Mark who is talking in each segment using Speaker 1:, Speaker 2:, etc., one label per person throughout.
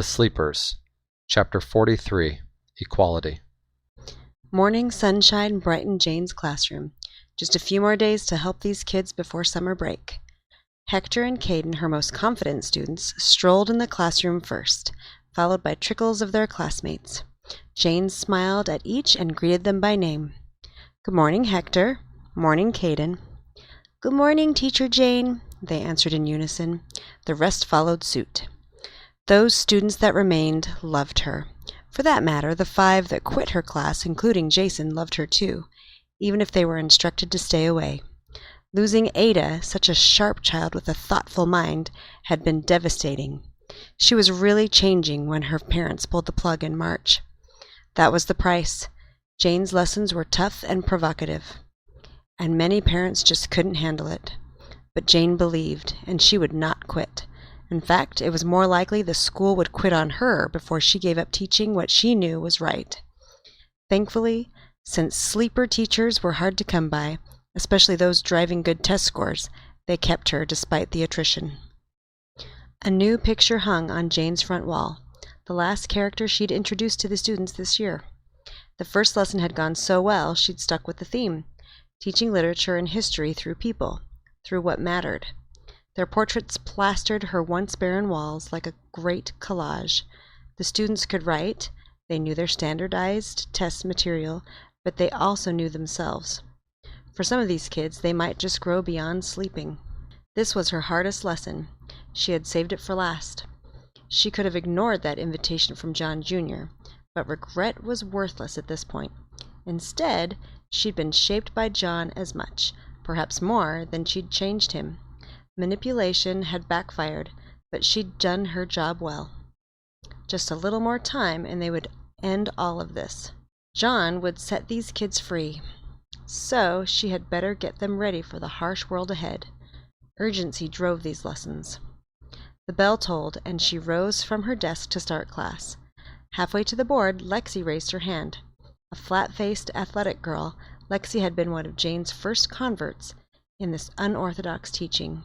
Speaker 1: The Sleepers, Chapter 43, Equality.
Speaker 2: Morning sunshine brightened Jane's classroom. Just a few more days to help these kids before summer break. Hector and Caden, her most confident students, strolled in the classroom first, followed by trickles of their classmates. Jane smiled at each and greeted them by name. "Good morning, Hector." "Morning, Caden." "Good morning, Teacher Jane," they answered in unison. The rest followed suit. Those students that remained loved her. For that matter, the 5 that quit her class, including Jason, loved her too, even if they were instructed to stay away. Losing Ada, such a sharp child with a thoughtful mind, had been devastating. She was really changing when her parents pulled the plug in March. That was the price. Jane's lessons were tough and provocative, and many parents just couldn't handle it. But Jane believed, and she would not quit. In fact, it was more likely the school would quit on her before she gave up teaching what she knew was right. Thankfully, since sleeper teachers were hard to come by, especially those driving good test scores, they kept her despite the attrition. A new picture hung on Jane's front wall, the last character she'd introduced to the students this year. The first lesson had gone so well she'd stuck with the theme, teaching literature and history through people, through what mattered. Their portraits plastered her once barren walls like a great collage. The students could write, they knew their standardized test material, but they also knew themselves. For some of these kids, they might just grow beyond sleeping. This was her hardest lesson. She had saved it for last. She could have ignored that invitation from John Jr., but regret was worthless at this point. Instead, she'd been shaped by John as much, perhaps more, than she'd changed him. Manipulation had backfired, but she'd done her job well. Just a little more time and they would end all of this. John would set these kids free. So she had better get them ready for the harsh world ahead. Urgency drove these lessons. The bell tolled, and she rose from her desk to start class. Halfway to the board, Lexi raised her hand. A flat-faced, athletic girl, Lexi had been one of Jane's first converts in this unorthodox teaching.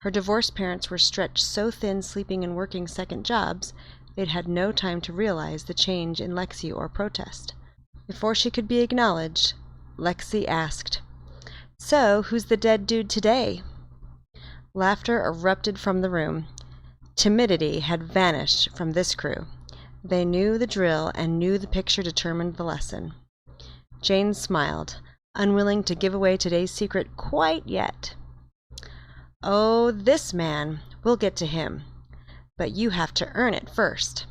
Speaker 2: Her divorced parents were stretched so thin sleeping and working second jobs, they'd had no time to realize the change in Lexi or protest. Before she could be acknowledged, Lexi asked, "So, who's the dead dude today?" Laughter erupted from the room. Timidity had vanished from this crew. They knew the drill and knew the picture determined the lesson. Jane smiled, unwilling to give away today's secret quite yet. "Oh, this man. We'll get to him. But you have to earn it first."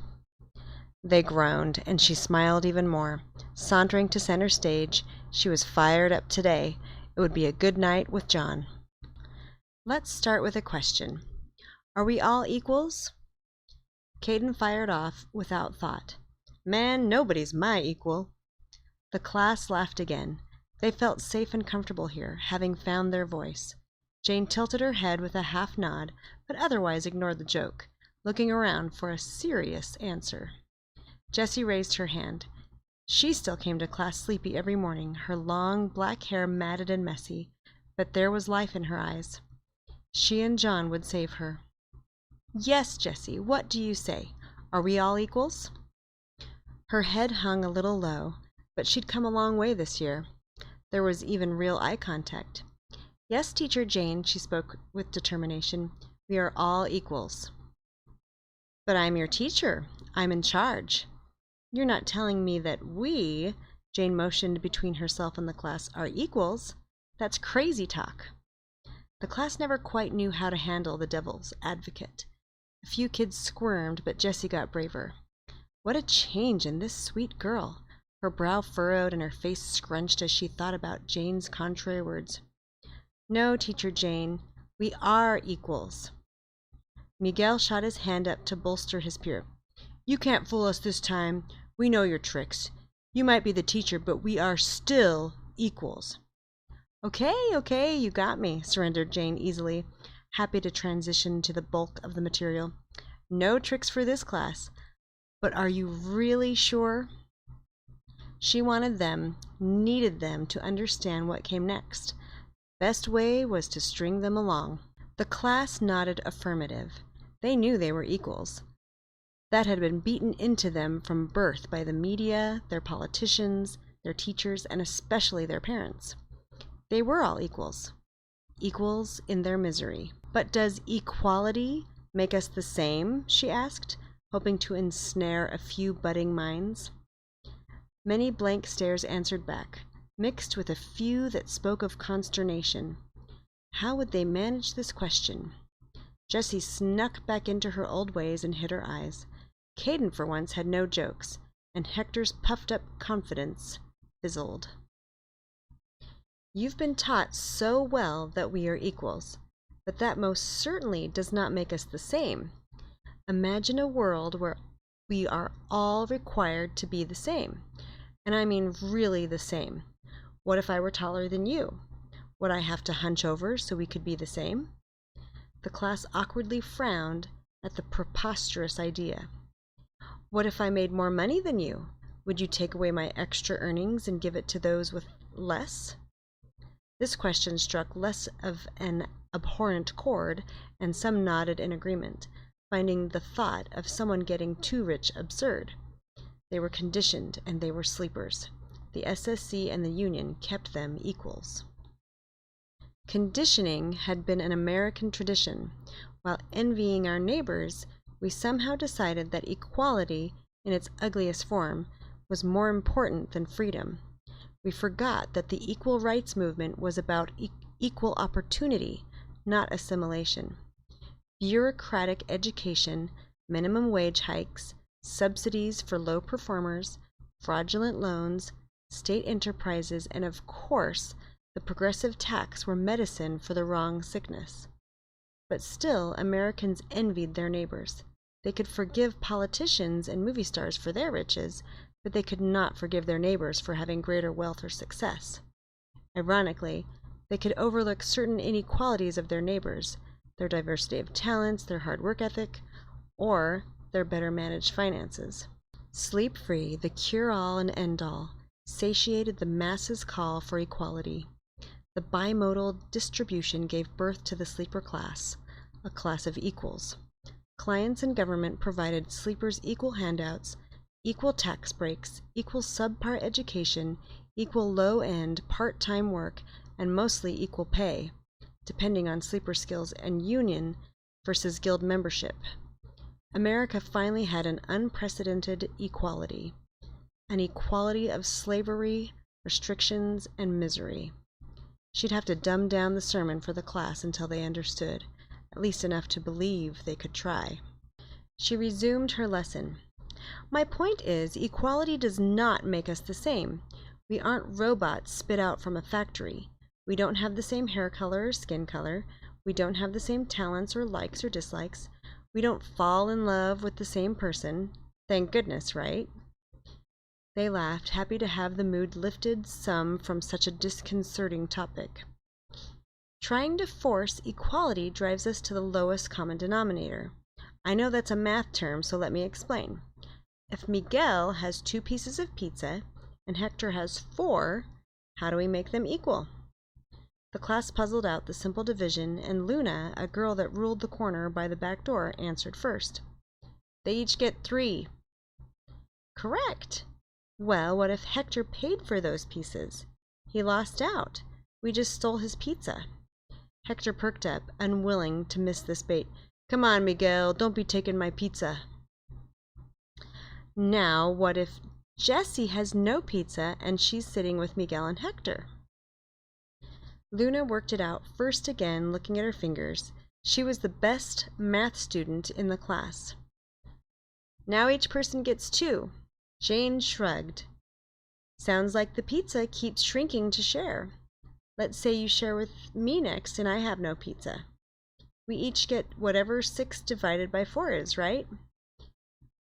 Speaker 2: They groaned, and she smiled even more. Sauntering to center stage, she was fired up today. It would be a good night with John. "Let's start with a question. Are we all equals?" Caden fired off without thought. "Man, nobody's my equal." The class laughed again. They felt safe and comfortable here, having found their voice. Jane tilted her head with a half nod, but otherwise ignored the joke, looking around for a serious answer. Jessie raised her hand. She still came to class sleepy every morning, her long black hair matted and messy, but there was life in her eyes. She and John would save her. "Yes, Jessie, what do you say? Are we all equals?" Her head hung a little low, but she'd come a long way this year. There was even real eye contact. "Yes, Teacher Jane," she spoke with determination. "We are all equals." "But I'm your teacher. I'm in charge." "You're not telling me that we," Jane motioned between herself and the class, "are equals? That's crazy talk." The class never quite knew how to handle the devil's advocate. A few kids squirmed, but Jessie got braver. What a change in this sweet girl! Her brow furrowed and her face scrunched as she thought about Jane's contrary words. "No, Teacher Jane, we are equals." Miguel shot his hand up to bolster his peer. "You can't fool us this time. We know your tricks. You might be the teacher, but we are still equals." Okay, you got me," surrendered Jane easily, happy to transition to the bulk of the material. "No tricks for this class. But are you really sure?" She wanted them, needed them to understand what came next. Best way was to string them along. The class nodded affirmative. They knew they were equals. that had been beaten into them from birth by the media, their politicians, their teachers, and especially their parents. They were all equals, equals in their misery. But does equality make us the same? She asked, hoping to ensnare a few budding minds. Many blank stares answered back, mixed with a few that spoke of consternation. How would they manage this question? Jessie snuck back into her old ways and hid her eyes. Caden, for once, had no jokes, and Hector's puffed-up confidence fizzled. You've been taught so well that we are equals, but that most certainly does not make us the same. Imagine a world where we are all required to be the same, and I mean really the same. What if I were taller than you? Would I have to hunch over so we could be the same? The class awkwardly frowned at the preposterous idea. What if I made more money than you? Would you take away my extra earnings and give it to those with less? This question struck less of an abhorrent chord, and some nodded in agreement, finding the thought of someone getting too rich absurd. They were conditioned, and they were sleepers. The SSC and the Union kept them equals. Conditioning had been an American tradition. While envying our neighbors, we somehow decided that equality, in its ugliest form, was more important than freedom. We forgot that the equal rights movement was about equal opportunity, not assimilation. Bureaucratic education, minimum wage hikes, subsidies for low performers, fraudulent loans, state enterprises, and of course, the progressive tax were medicine for the wrong sickness. But still, Americans envied their neighbors. They could forgive politicians and movie stars for their riches, but they could not forgive their neighbors for having greater wealth or success. Ironically, they could overlook certain inequalities of their neighbors, their diversity of talents, their hard work ethic, or their better managed finances. Sleep Free, the cure-all and end-all, satiated the masses' call for equality. The bimodal distribution gave birth to the sleeper class, a class of equals. Clients and government provided sleepers equal handouts, equal tax breaks, equal subpar education, equal low-end part-time work, and mostly equal pay, depending on sleeper skills and union versus guild membership. America finally had an unprecedented equality, an equality of slavery, restrictions, and misery. She'd have to dumb down the sermon for the class until they understood, at least enough to believe they could try. She resumed her lesson. My point is, equality does not make us the same. We aren't robots spit out from a factory. We don't have the same hair color or skin color. We don't have the same talents or likes or dislikes. We don't fall in love with the same person. Thank goodness, right? They laughed, happy to have the mood lifted some from such a disconcerting topic. Trying to force equality drives us to the lowest common denominator. I know that's a math term, so let me explain. If Miguel has 2 pieces of pizza and Hector has 4, how do we make them equal? The class puzzled out the simple division, and Luna, a girl that ruled the corner by the back door, answered first. They each get 3. Correct. Well, what if Hector paid for those pieces? He lost out. We just stole his pizza. Hector perked up, unwilling to miss this bait. Come on, Miguel, don't be taking my pizza. Now, what if Jessie has no pizza and she's sitting with Miguel and Hector? Luna worked it out first again, looking at her fingers. She was the best math student in the class. Now each person gets 2. Jane shrugged. Sounds like the pizza keeps shrinking to share. Let's say you share with me next and I have no pizza. We each get whatever 6 divided by 4 is, right?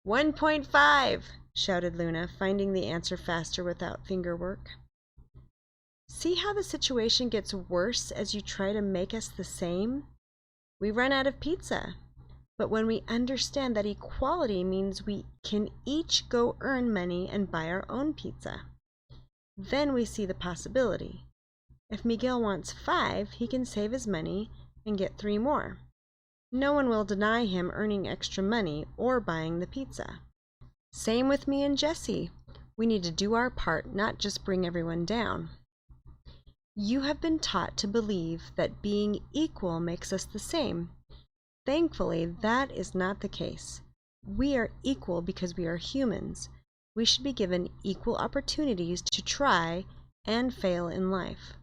Speaker 2: 1.5, shouted Luna, finding the answer faster without finger work. See how the situation gets worse as you try to make us the same? We run out of pizza. But when we understand that equality means we can each go earn money and buy our own pizza, then we see the possibility. If Miguel wants 5, he can save his money and get 3 more. No one will deny him earning extra money or buying the pizza. Same with me and Jesse. We need to do our part, not just bring everyone down. You have been taught to believe that being equal makes us the same. Thankfully, that is not the case. We are equal because we are humans. We should be given equal opportunities to try and fail in life.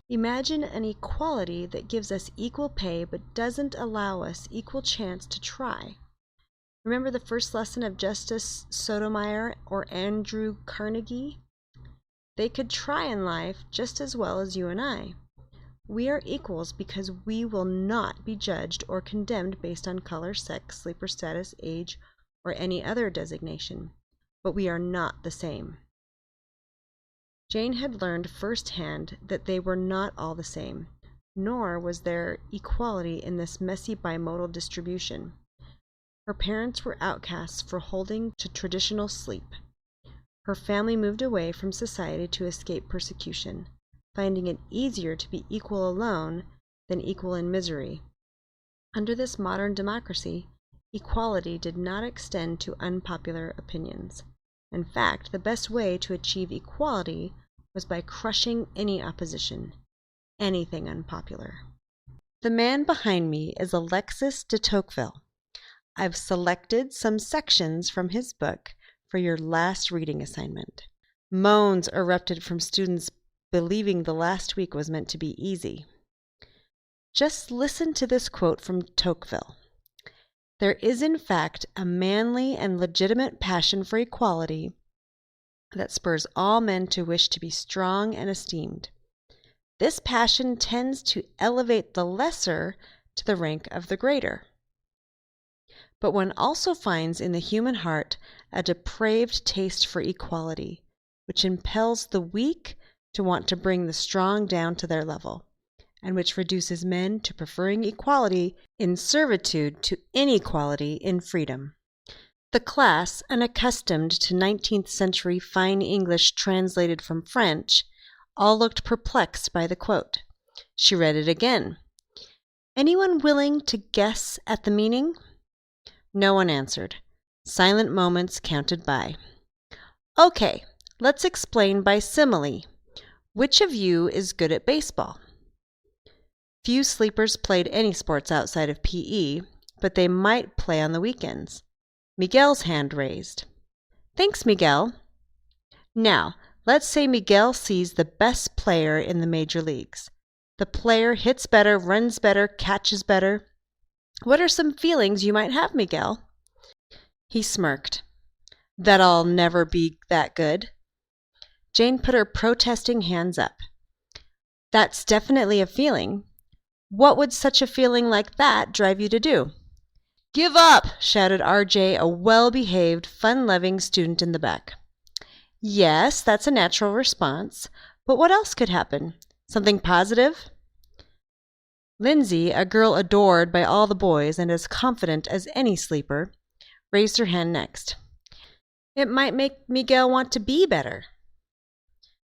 Speaker 2: Imagine an equality that gives us equal pay but doesn't allow us equal chance to try. Remember the first lesson of Justice Sotomayor or Andrew Carnegie? They could try in life just as well as you and I. We are equals because we will not be judged or condemned based on color, sex, sleeper status, age, or any other designation. But we are not the same. Jane had learned firsthand that they were not all the same, nor was there equality in this messy bimodal distribution. Her parents were outcasts for holding to traditional sleep. Her family moved away from society to escape persecution, finding it easier to be equal alone than equal in misery. Under this modern democracy, equality did not extend to unpopular opinions. In fact, the best way to achieve equality was by crushing any opposition, anything unpopular. The man behind me is Alexis de Tocqueville. I've selected some sections from his book for your last reading assignment. Moans erupted from students believing the last week was meant to be easy. Just listen to this quote from Tocqueville. There is in fact a manly and legitimate passion for equality that spurs all men to wish to be strong and esteemed. This passion tends to elevate the lesser to the rank of the greater. But one also finds in the human heart a depraved taste for equality, which impels the weak to want to bring the strong down to their level, and which reduces men to preferring equality in servitude to inequality in freedom. The class, unaccustomed to 19th century fine English translated from French, all looked perplexed by the quote. She read it again. Anyone willing to guess at the meaning? No one answered. Silent moments counted by. Okay, let's explain by simile. Which of you is good at baseball? Few sleepers played any sports outside of PE, but they might play on the weekends. Miguel's hand raised. Thanks, Miguel. Now, let's say Miguel sees the best player in the major leagues. The player hits better, runs better, catches better. What are some feelings you might have, Miguel? He smirked. That I'll never be that good. Jane put her protesting hands up. That's definitely a feeling. What would such a feeling like that drive you to do? Give up! Shouted RJ, a well-behaved, fun-loving student in the back. Yes, that's a natural response. But what else could happen? Something positive? Lindsay, a girl adored by all the boys and as confident as any sleeper, raised her hand next. It might make Miguel want to be better.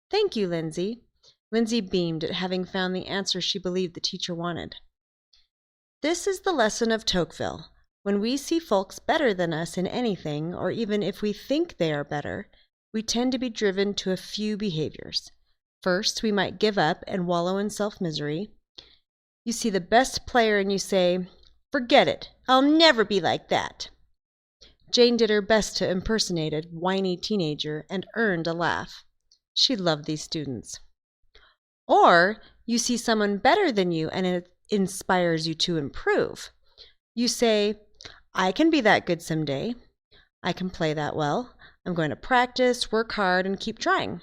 Speaker 2: Thank you, Lindsay. Lindsay beamed at having found the answer she believed the teacher wanted. This is the lesson of Tocqueville. When we see folks better than us in anything, or even if we think they are better, we tend to be driven to a few behaviors. First, we might give up and wallow in self-misery. You see the best player and you say, "Forget it, I'll never be like that." Jane did her best to impersonate a whiny teenager and earned a laugh. She loved these students. Or you see someone better than you and it inspires you to improve. You say, "I can be that good someday. I can play that well. I'm going to practice, work hard, and keep trying."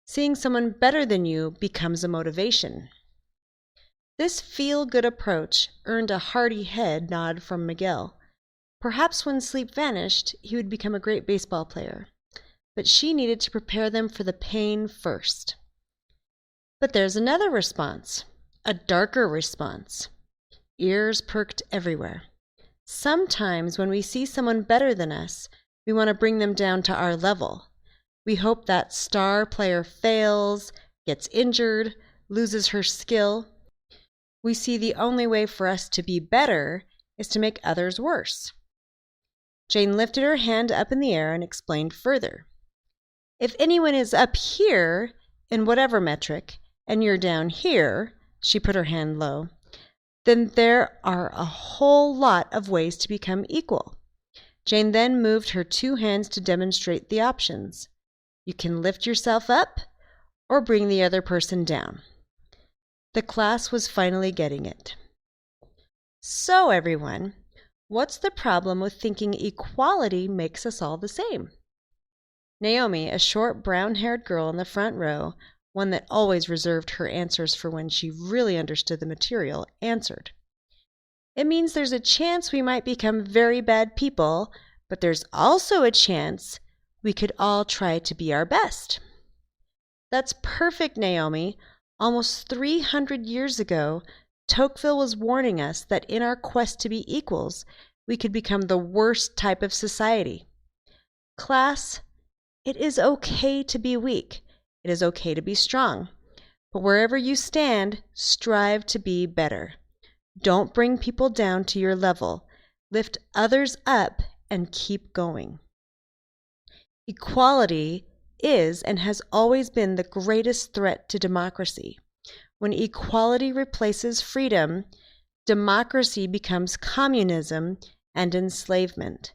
Speaker 2: Seeing someone better than you becomes a motivation. This feel-good approach earned a hearty head nod from Miguel. Perhaps when sleep vanished, he would become a great baseball player. But she needed to prepare them for the pain first. But there's another response, a darker response. Ears perked everywhere. Sometimes when we see someone better than us, we want to bring them down to our level. We hope that star player fails, gets injured, loses her skill. We see the only way for us to be better is to make others worse. Jane lifted her hand up in the air and explained further. If anyone is up here, in whatever metric, and you're down here, she put her hand low, then there are a whole lot of ways to become equal. Jane then moved her two hands to demonstrate the options. You can lift yourself up or bring the other person down. The class was finally getting it. So, everyone, what's the problem with thinking equality makes us all the same? Naomi, a short brown-haired girl in the front row, one that always reserved her answers for when she really understood the material, answered. It means there's a chance we might become very bad people, but there's also a chance we could all try to be our best. That's perfect, Naomi. Almost 300 years ago, Tocqueville was warning us that in our quest to be equals, we could become the worst type of society. Class, it is okay to be weak. It is okay to be strong. But wherever you stand, strive to be better. Don't bring people down to your level. Lift others up and keep going. Equality is and has always been the greatest threat to democracy. When equality replaces freedom, democracy becomes communism and enslavement.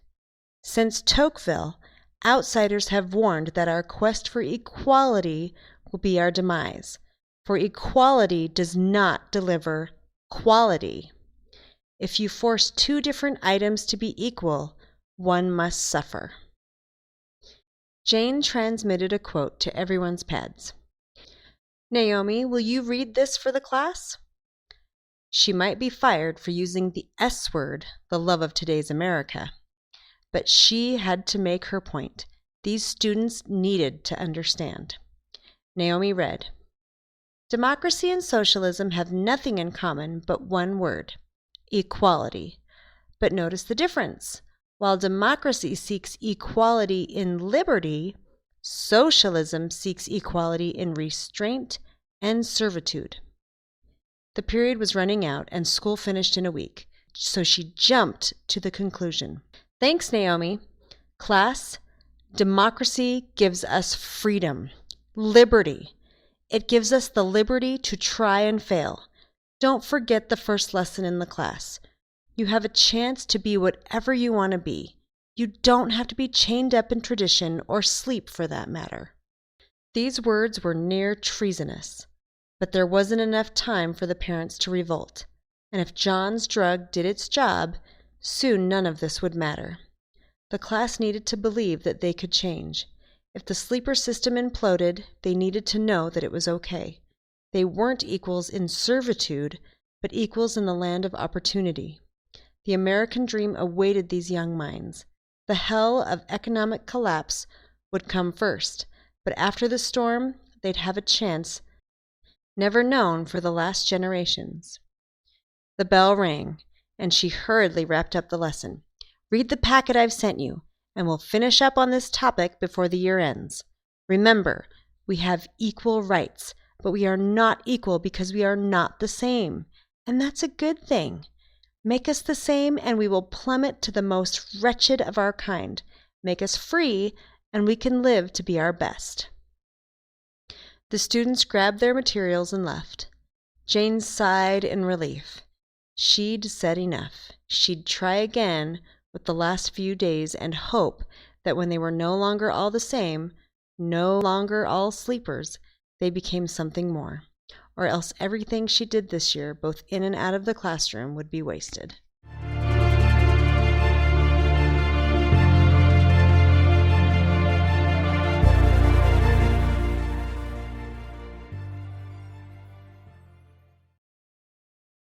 Speaker 2: Since Tocqueville, outsiders have warned that our quest for equality will be our demise, for equality does not deliver quality. If you force two different items to be equal, one must suffer. Jane transmitted a quote to everyone's pads. Naomi, will you read this for the class? She might be fired for using the S word, the love of today's America. But she had to make her point. These students needed to understand. Naomi read, Democracy and socialism have nothing in common but one word, equality. But notice the difference. While democracy seeks equality in liberty, socialism seeks equality in restraint and servitude. The period was running out and school finished in a week, so she jumped to the conclusion. Thanks, Naomi. Class, democracy gives us freedom, liberty. It gives us the liberty to try and fail. Don't forget the first lesson in the class. You have a chance to be whatever you want to be. You don't have to be chained up in tradition or sleep for that matter. These words were near treasonous, but there wasn't enough time for the parents to revolt. And if John's drug did its job, soon none of this would matter. The class needed to believe that they could change. If the sleeper system imploded, they needed to know that it was okay. They weren't equals in servitude, but equals in the land of opportunity. The American dream awaited these young minds. The hell of economic collapse would come first, but after the storm, they'd have a chance never known for the last generations. The bell rang, and she hurriedly wrapped up the lesson. Read the packet I've sent you, and we'll finish up on this topic before the year ends. Remember, we have equal rights, but we are not equal because we are not the same, and that's a good thing. Make us the same, and we will plummet to the most wretched of our kind. Make us free, and we can live to be our best. The students grabbed their materials and left. Jane sighed in relief. She'd said enough. She'd try again with the last few days and hope that when they were no longer all the same, no longer all sleepers, they became something more. Or else everything she did this year, both in and out of the classroom, would be wasted.